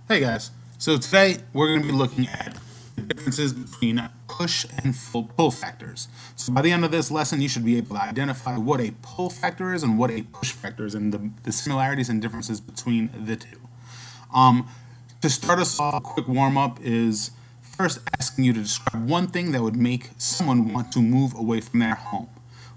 Hey guys, so today we're going to be looking at the differences between push and pull factors. So by the end of this lesson, you should be able to identify what a pull factor is and what a push factor is and the similarities and differences between the two. Um, to start us off, a quick warm-up is first asking you to describe one thing that would make someone want to move away from their home.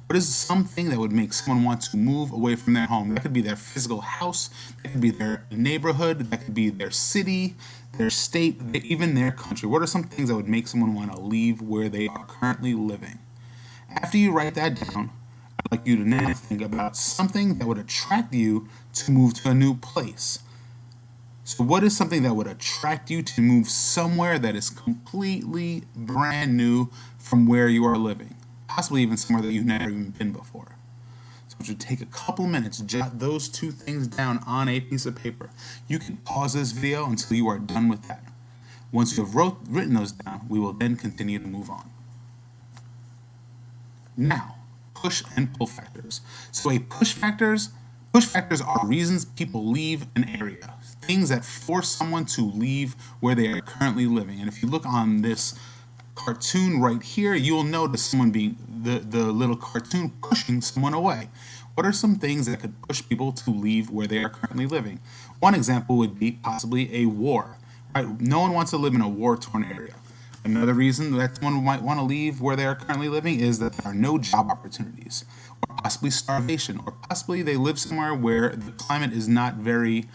What is something that would make someone want to move away from their home? That could be their physical house, that could be their neighborhood, that could be their city, their state, even their country. What are some things that would make someone want to leave where they are currently living? After you write that down, I'd like you to now think about something that would attract you to move to a new place. So, what is something that would attract you to move somewhere that is completely brand new from where you are living? Possibly even somewhere that you've never even been before. So, it should take a couple minutes, jot those two things down on a piece of paper. You can pause this video until you are done with that. Once you have written those down, we will then continue to move on. Now, push and pull factors. So, push factors are reasons people leave an area, things that force someone to leave where they are currently living. And if you look on this cartoon right here, you will notice someone being the little cartoon pushing someone away. What are some things that could push people to leave where they are currently living? One example would be possibly a war. Right? No one wants to live in a war-torn area. Another reason that someone might want to leave where they are currently living is that there are no job opportunities, or possibly starvation, or possibly they live somewhere where the climate is not very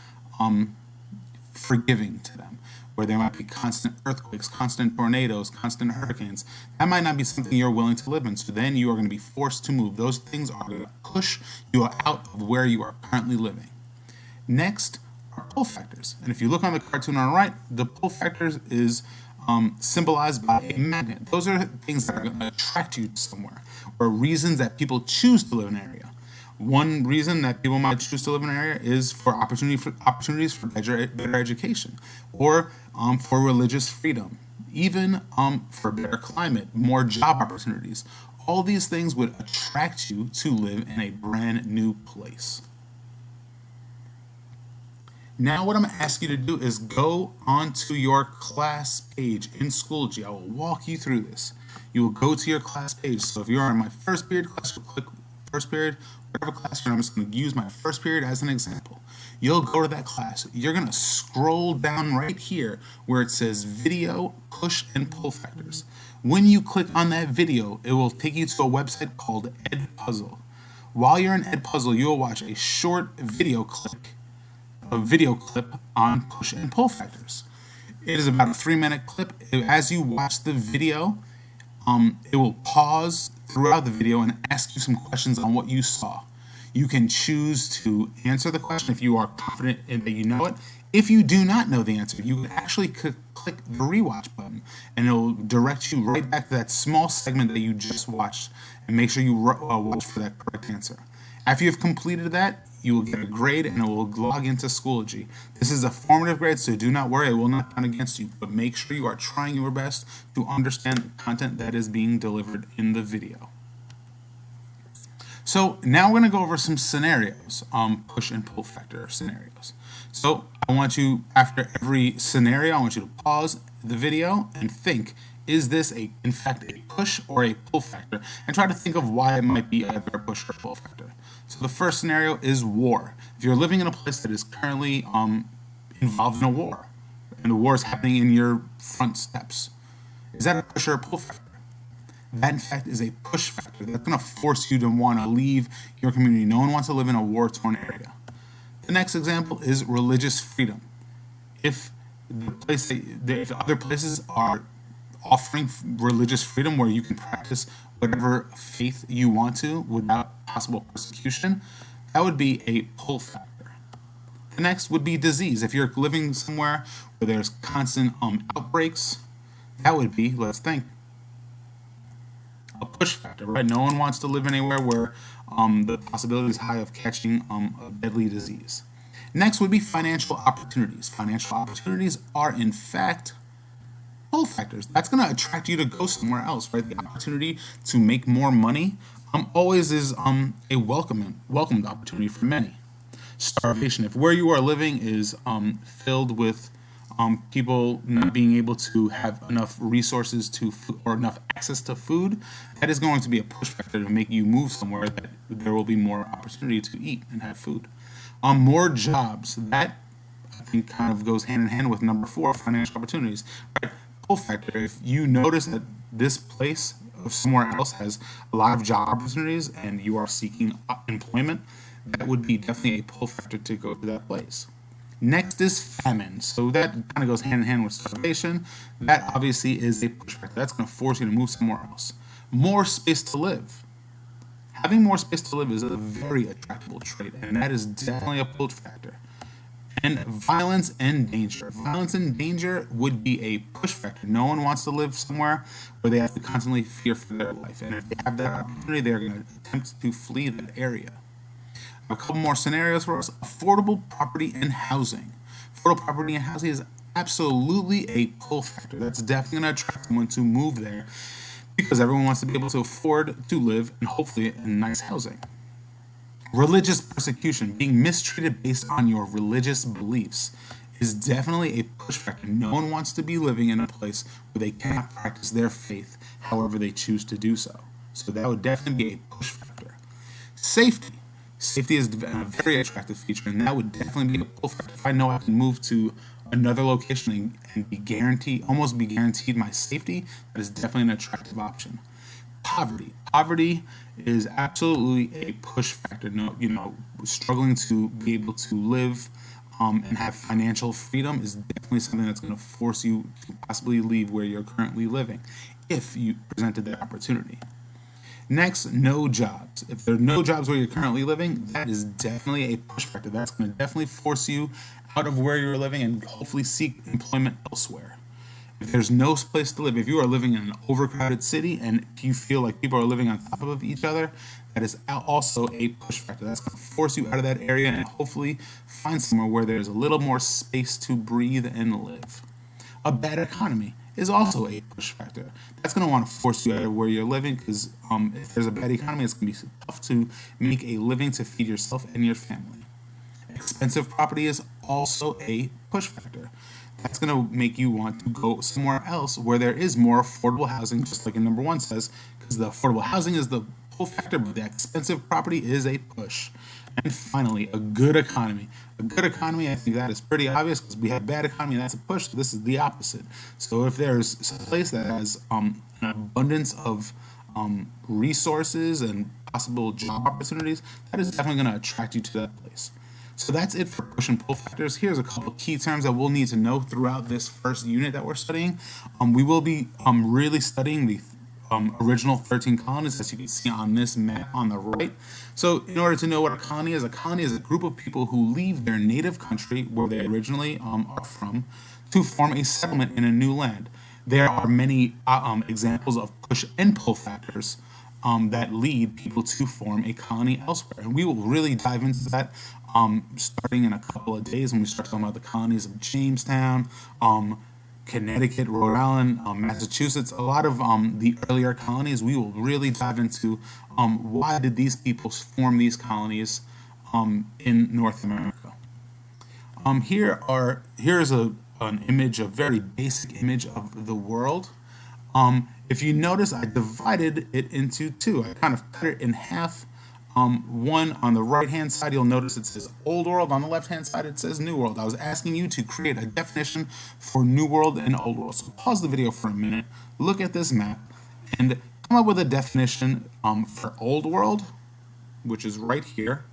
forgiving to them, where there might be constant earthquakes, constant tornadoes, constant hurricanes. That might not be something you're willing to live in, so then you are going to be forced to move. Those things are going to push you out of where you are currently living. Next are pull factors. And if you look on the cartoon on the right, the pull factors is symbolized by a magnet. Those are things that are going to attract you to somewhere, or reasons that people choose to live in an area. One reason that people might choose to live in an area is for opportunities for better education, or for religious freedom, even for better climate, more job opportunities. All these things would attract you to live in a brand new place. Now what I'm going to ask you to do is go onto your class page in Schoology. I will walk you through this. You will go to your class page. So if you're in my first period class, you'll click first period, whatever class you're in. I'm just going to use my first period as an example. You'll go to that class. You're going to scroll down right here where it says video, push, and pull factors. When you click on that video, it will take you to a website called Edpuzzle. While you're in Edpuzzle, you will watch a short video clip on push and pull factors. It is about a 3-minute clip. As you watch the video, it will pause throughout the video and ask you some questions on what you saw. You can choose to answer the question if you are confident that you know it. If you do not know the answer, you can actually click the rewatch button, and it will direct you right back to that small segment that you just watched, and make sure you watch for that correct answer. After you have completed that, you will get a grade and it will log into Schoology. This is a formative grade, so do not worry, it will not count against you, but make sure you are trying your best to understand the content that is being delivered in the video. So now we're going to go over some scenarios, push and pull factor scenarios. So I want you, after every scenario, I want you to pause the video and think, is this in fact a push or a pull factor? And try to think of why it might be either a push or a pull factor. So the first scenario is war. If you're living in a place that is currently involved in a war, and the war is happening in your front steps, is that a push or a pull factor? That, in fact, is a push factor. That's going to force you to want to leave your community. No one wants to live in a war-torn area. The next example is religious freedom. If if other places are offering religious freedom where you can practice whatever faith you want to without possible persecution, that would be a pull factor. The next would be disease. If you're living somewhere where there's constant outbreaks, that would be, let's think, a push factor, right? No one wants to live anywhere where the possibility is high of catching a deadly disease. Next would be financial opportunities. Financial opportunities are, in fact, pull factors. That's going to attract you to go somewhere else, right? The opportunity to make more money always is a welcomed opportunity for many. Starvation. If where you are living is filled with people not being able to have enough resources to or enough access to food, that is going to be a push factor to make you move somewhere that there will be more opportunity to eat and have food. More jobs, that I think kind of goes hand in hand with number 4, financial opportunities. Right? Pull factor. If you notice that this place or somewhere else has a lot of job opportunities and you are seeking employment, that would be definitely a pull factor to go to that place. Next is famine. So that kind of goes hand in hand with starvation. That obviously is a push factor. That's going to force you to move somewhere else. More space to live. Having more space to live is a very attractive trait, and that is definitely a pull factor. And violence and danger. Violence and danger would be a push factor. No one wants to live somewhere where they have to constantly fear for their life. And if they have that opportunity, they're going to attempt to flee that area. A couple more scenarios for us. Affordable property and housing. Affordable property and housing is absolutely a pull factor. That's definitely going to attract someone to move there because everyone wants to be able to afford to live and hopefully in nice housing. Religious persecution, being mistreated based on your religious beliefs, is definitely a push factor. No one wants to be living in a place where they cannot practice their faith however they choose to do so. So that would definitely be a push factor. Safety. Safety is a very attractive feature, and that would definitely be a pull factor. If I know I can move to another location and be guaranteed, almost be guaranteed my safety, that is definitely an attractive option. Poverty. Poverty is absolutely a push factor. No, struggling to be able to live and have financial freedom is definitely something that's going to force you to possibly leave where you're currently living if you presented that opportunity. Next, no jobs. If there are no jobs where you're currently living, that is definitely a push factor. That's going to definitely force you out of where you're living and hopefully seek employment elsewhere. If there's no place to live, if you are living in an overcrowded city and you feel like people are living on top of each other, that is also a push factor. That's going to force you out of that area and hopefully find somewhere where there's a little more space to breathe and live. A bad economy is also a push factor. That's going to want to force you out of where you're living because if there's a bad economy, it's going to be tough to make a living to feed yourself and your family. Expensive property is also a push factor. That's going to make you want to go somewhere else where there is more affordable housing, just like in number 1 says, because the affordable housing is the pull factor, but the expensive property is a push. And finally, a good economy. A good economy, I think that is pretty obvious because we have bad economy and that's a push. So this is the opposite. So if there's a place that has an abundance of resources and possible job opportunities, that is definitely going to attract you to that place. So that's it for push and pull factors. Here's a couple of key terms that we'll need to know throughout this first unit that we're studying. We will be really studying the original 13 colonies, as you can see on this map on the right. So in order to know what a colony is a group of people who leave their native country where they originally are from to form a settlement in a new land. There are many examples of push and pull factors that lead people to form a colony elsewhere. And we will really dive into that starting in a couple of days when we start talking about the colonies of Jamestown, Connecticut, Rhode Island, Massachusetts, a lot of the earlier colonies. We will really dive into why did these people form these colonies in North America. Here's an image, a very basic image of the world. If you notice, I divided it into 2. I kind of cut it in half. One on the right hand side, you'll notice it says Old World. On the left hand side, it says New World. I was asking you to create a definition for New World and Old World. So pause the video for a minute, look at this map, and come up with a definition for Old World, which is right here,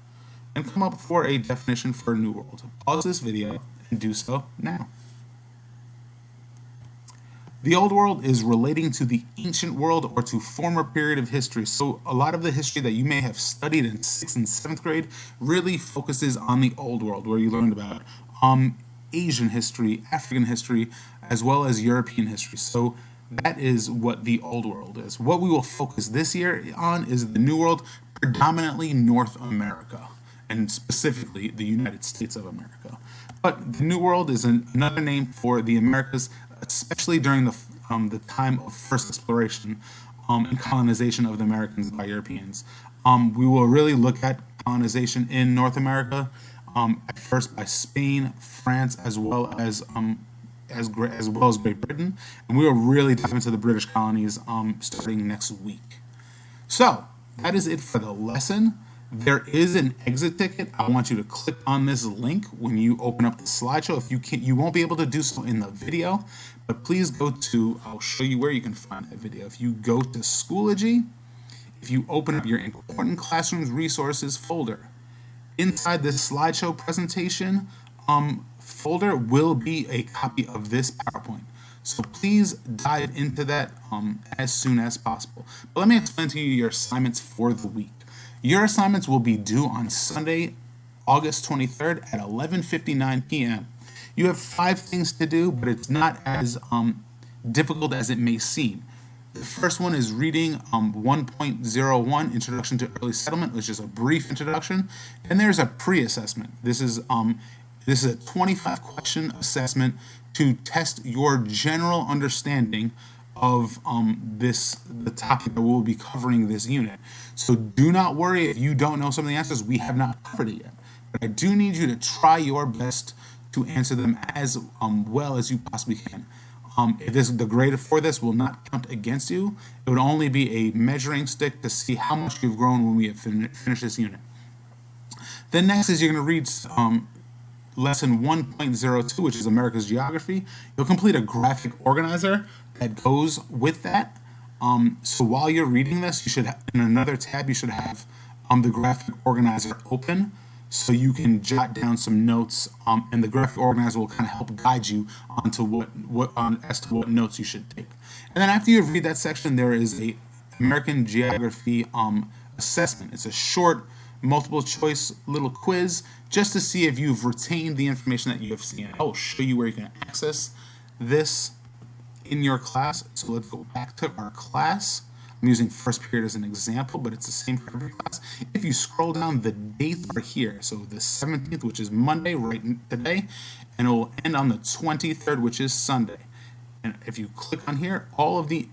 and come up for a definition for New World. Pause this video and do so now. The Old World is relating to the ancient world or to former period of history. So a lot of the history that you may have studied in 6th and 7th grade really focuses on the Old World, where you learned about Asian history, African history, as well as European history. So that is what the Old World is. What we will focus this year on is the New World, predominantly North America, and specifically the United States of America. But the New World is another name for the Americas, especially during the time of first exploration and colonization of the Americans by Europeans. We will really look at colonization in North America, at first by Spain, France, as well as as well as Great Britain, and we will really dive into the British colonies starting next week. So that is it for the lesson. There is an exit ticket. I want you to click on this link when you open up the slideshow. If you can't, you won't be able to do so in the video, but please go to, I'll show you where you can find that video. If you go to Schoology, if you open up your Important Classrooms Resources folder, inside this slideshow presentation folder will be a copy of this PowerPoint. So please dive into that as soon as possible. But let me explain to you your assignments for the week. Your assignments will be due on Sunday, August 23rd at 11:59 p.m. You have 5 things to do, but it's not as difficult as it may seem. The first one is reading 1.01, Introduction to Early Settlement, which is a brief introduction. And there's a pre-assessment. This is a 25-question assessment to test your general understanding of the topic that we'll be covering this unit. So do not worry if you don't know some of the answers. We have not covered it yet. But I do need you to try your best to answer them as well as you possibly can. The grade for this will not count against you. It would only be a measuring stick to see how much you've grown when we have finished this unit. Then next is you're going to read lesson 1.02, which is America's Geography. You'll complete a graphic organizer that goes with that. So while you're reading this, you should in another tab you should have the graphic organizer open, so you can jot down some notes, and the graphic organizer will kind of help guide you onto as to what notes you should take. And then after you read that section, there is a American Geography assessment. It's a short, multiple choice little quiz just to see if you've retained the information that you have seen. I will show you where you can access this in your class. So let's go back to our class. I'm using first period as an example, but it's the same for every class. If you scroll down, the dates are here. So the 17th, which is Monday, right today, and it will end on the 23rd, which is Sunday. And if you click on here, all of the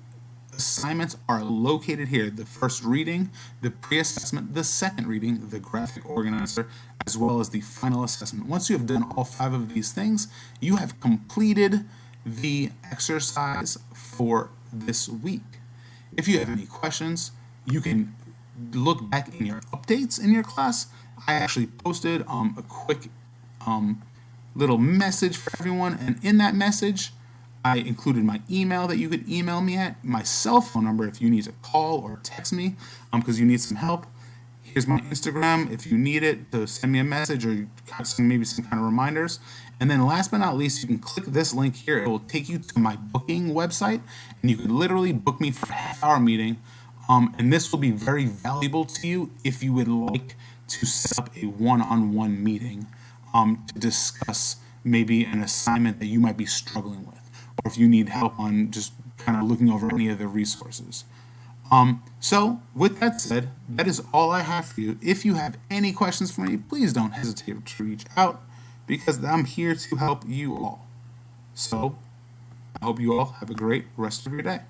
assignments are located here. The first reading, the pre-assessment, the second reading, the graphic organizer, as well as the final assessment. Once you have done all 5 of these things, you have completed the exercise for this week. If you have any questions, you can look back in your updates in your class. I actually posted a quick little message for everyone, and in that message, I included my email that you could email me at, my cell phone number if you need to call or text me because you need some help. Here's my Instagram if you need it to send me a message or maybe some kind of reminders. And then last but not least, you can click this link here. It will take you to my booking website, and you can literally book me for a half-hour meeting. And this will be very valuable to you if you would like to set up a one-on-one meeting to discuss maybe an assignment that you might be struggling with, or if you need help on just kind of looking over any of the resources. So with that said, that is all I have for you. If you have any questions for me, please don't hesitate to reach out, because I'm here to help you all. So I hope you all have a great rest of your day.